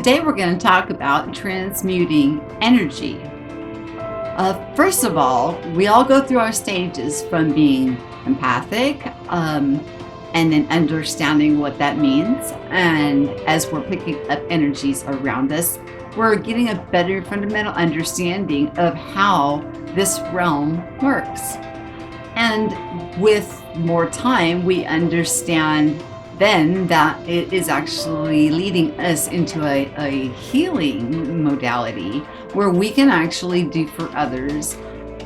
Today we're going to talk about transmuting energy. First of all, we all go through our stages from being empathic and then understanding what that means. And as we're picking up energies around us, we're getting a better fundamental understanding of how this realm works. And with more time, we understand then that it is actually leading us into a healing modality where we can actually do for others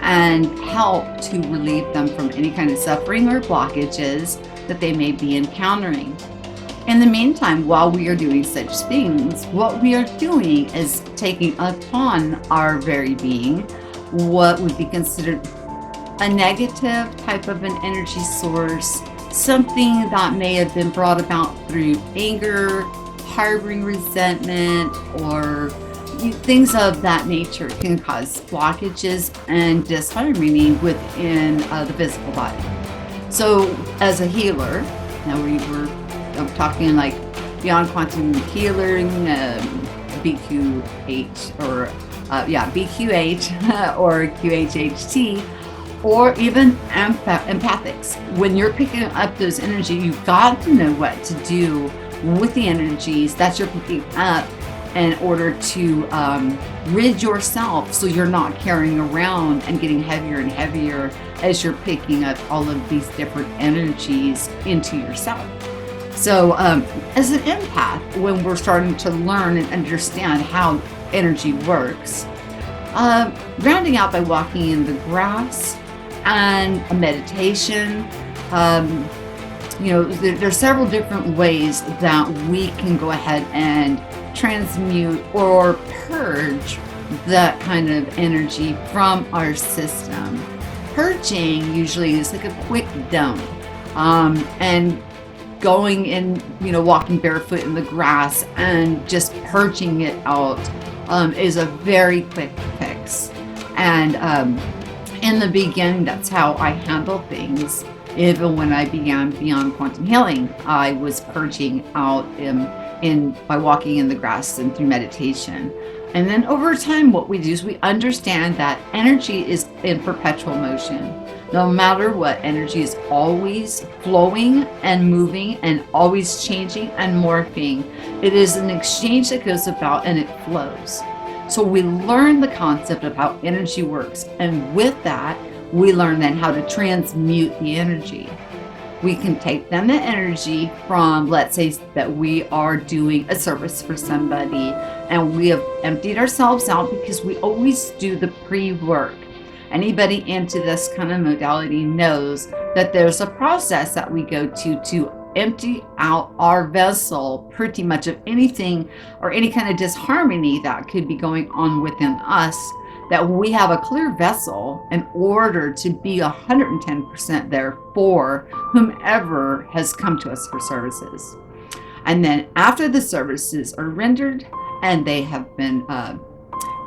and help to relieve them from any kind of suffering or blockages that they may be encountering. In the meantime, while we are doing such things, what we are doing is taking upon our very being what would be considered a negative type of an energy source, something that may have been brought about through anger, harboring resentment, or things of that nature can cause blockages and disharmony within the physical body. So as a healer, now I'm talking like beyond quantum healing, BQH or BQH or QHHT, or even empathics. When you're picking up those energies, you've got to know what to do with the energies that you're picking up in order to rid yourself so you're not carrying around and getting heavier and heavier as you're picking up all of these different energies into yourself. So as an empath, when we're starting to learn and understand how energy works, rounding out by walking in the grass and a meditation, there's several different ways that we can go ahead and transmute or purge that kind of energy from our system. Purging usually is like a quick dump, and going and walking barefoot in the grass and just purging it out is a very quick fix. And in the beginning, that's how I handle things. Even when I began Beyond Quantum Healing, I was purging out by walking in the grass and through meditation. And then over time, what we do is we understand that energy is in perpetual motion. No matter what, energy is always flowing and moving and always changing and morphing. It is an exchange that goes about and it flows. So we learn the concept of how energy works. And with that, we learn then how to transmute the energy. We can take then the energy from, let's say that we are doing a service for somebody and we have emptied ourselves out because we always do the pre-work. Anybody into this kind of modality knows that there's a process that we go to empty out our vessel pretty much of anything or any kind of disharmony that could be going on within us, that we have a clear vessel in order to be 110% there for whomever has come to us for services. And then after the services are rendered and they have been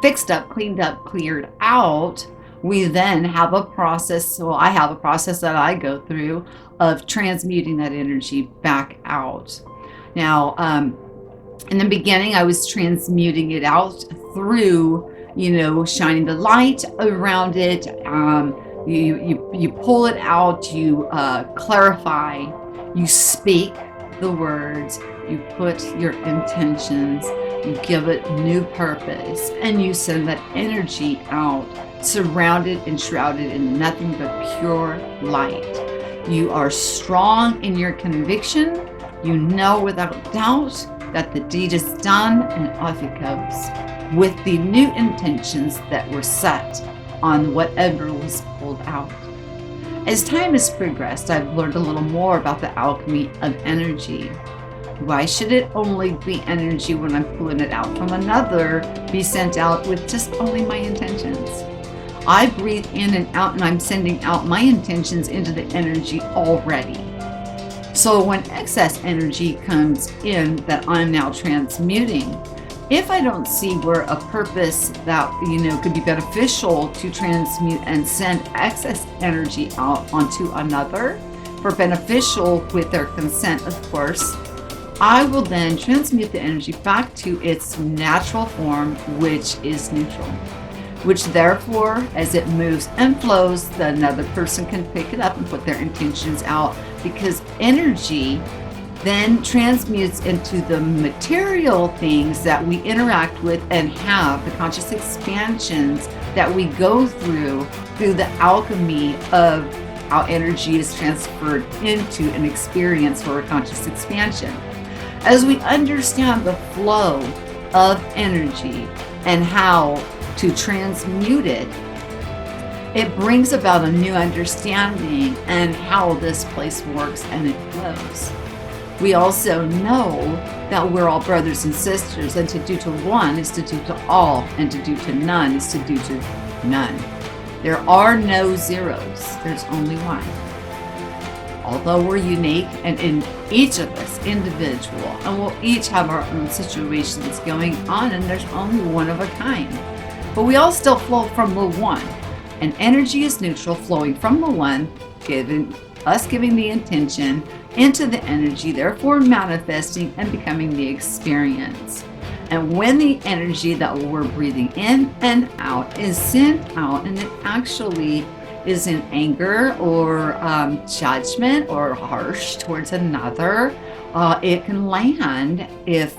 fixed up, cleaned up, cleared out, we then have a process. So I have a process that I go through of transmuting that energy back out. Now, in the beginning, I was transmuting it out through, shining the light around it. You pull it out, you clarify, you speak the words, you put your intentions, you give it new purpose, and you send that energy out, surrounded and shrouded in nothing but pure light. You are strong in your conviction. You know without doubt that the deed is done and off it goes, with the new intentions that were set on whatever was pulled out. As time has progressed, I've learned a little more about the alchemy of energy. Why should it only be energy when I'm pulling it out from another be sent out with just only my intentions? I breathe in and out and I'm sending out my intentions into the energy already. So when excess energy comes in that I'm now transmuting, if I don't see where a purpose that, could be beneficial to transmute and send excess energy out onto another for beneficial with their consent, of course, I will then transmute the energy back to its natural form, which is neutral, which therefore, as it moves and flows, another person can pick it up and put their intentions out, because energy then transmutes into the material things that we interact with and have, the conscious expansions that we go through the alchemy of how energy is transferred into an experience for a conscious expansion. As we understand the flow of energy and how to transmute it, it brings about a new understanding and how this place works and it flows. We also know that we're all brothers and sisters, and to do to one is to do to all, and to do to none is to do to none. There are no zeros, there's only one. Although we're unique, and in each of us individual, and we'll each have our own situations going on, and there's only one of a kind. But we all still flow from the one, and energy is neutral, flowing from the one, giving the intention into the energy, therefore manifesting and becoming the experience. And when the energy that we're breathing in and out is sent out, and it actually is in anger or judgment or harsh towards another, it can land if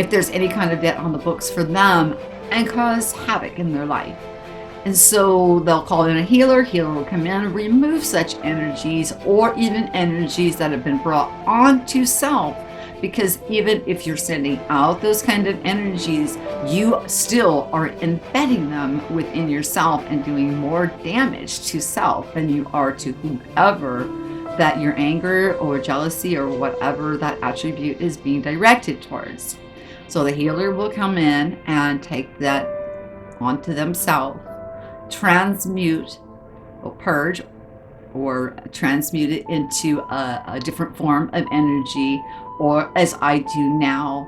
there's any kind of debt on the books for them and cause havoc in their life. And so they'll call in a healer. Healer will come in and remove such energies, or even energies that have been brought onto self. Because even if you're sending out those kind of energies, you still are embedding them within yourself and doing more damage to self than you are to whoever that your anger or jealousy or whatever that attribute is being directed towards. So the healer will come in and take that onto themselves, transmute or purge or transmute it into a different form of energy, or as I do now,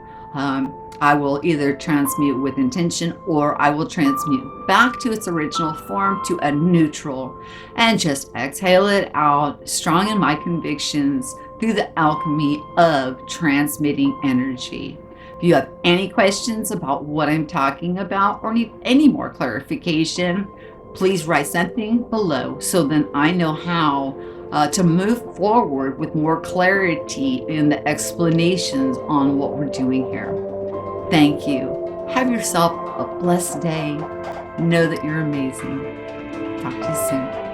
I will either transmute with intention, or I will transmute back to its original form, to a neutral, and just exhale it out, strong in my convictions through the alchemy of transmitting energy. If you have any questions about what I'm talking about or need any more clarification, please write something below so then I know how to move forward with more clarity in the explanations on what we're doing here. Thank you. Have yourself a blessed day. Know that you're amazing. Talk to you soon.